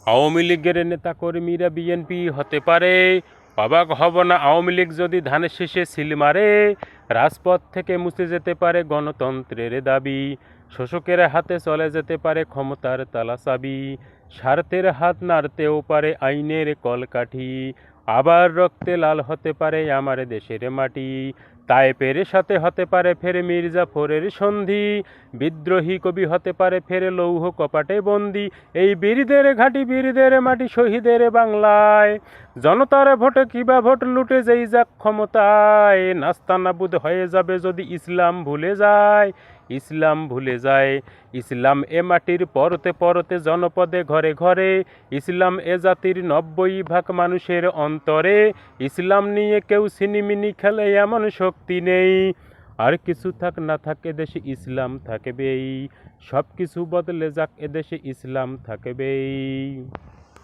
আওয়ামী লীগের নেতাকর্মীরা বিএনপি হতে পারে, অবাক হব না আওয়ামী লীগ যদি ধানের শীষে সিল মারে। রাজপথ থেকে মুছে যেতে পারে গণতন্ত্রের দাবি, শোষকের হাতে চলে যেতে পারে ক্ষমতার তালাচাবি, স্বার্থের হাত নাড়তেও পারে আইনের কলকাঠি, আবার রক্তে লাল হতে পারে আমার দেশের মাটি। তায়েফের সাথে হতে পারে ফের মির্জাফরের সন্ধি, বিদ্রোহী কবি হতে পারে ফের লৌহ কপাটে বন্দি। এই বীরদের ঘাঁটি বীরদের মাটি শহীদের বাংলায়, জনতার ভোটে কিবা ভোট লুটে যেই যাক ক্ষমতায়, নাস্তানাবুদ হয়ে যাবে যদি ইসলাম ভুলে যায়, ইসলাম ভুলে যায়। ইসলাম এ মাটির পরতে পরতে জনপদে ঘরে ঘরে, ইসলাম এ জাতির 90% মানুষের অন্তরে। ইসলাম নিয়ে কেউ সিনিমিনি খেলে এমন শক্তি নেই, আর কিছু থাক না থাক এদেশে ইসলাম থাকবেই, সব কিছু বদলে যাক এদেশে ইসলাম থাকবেই।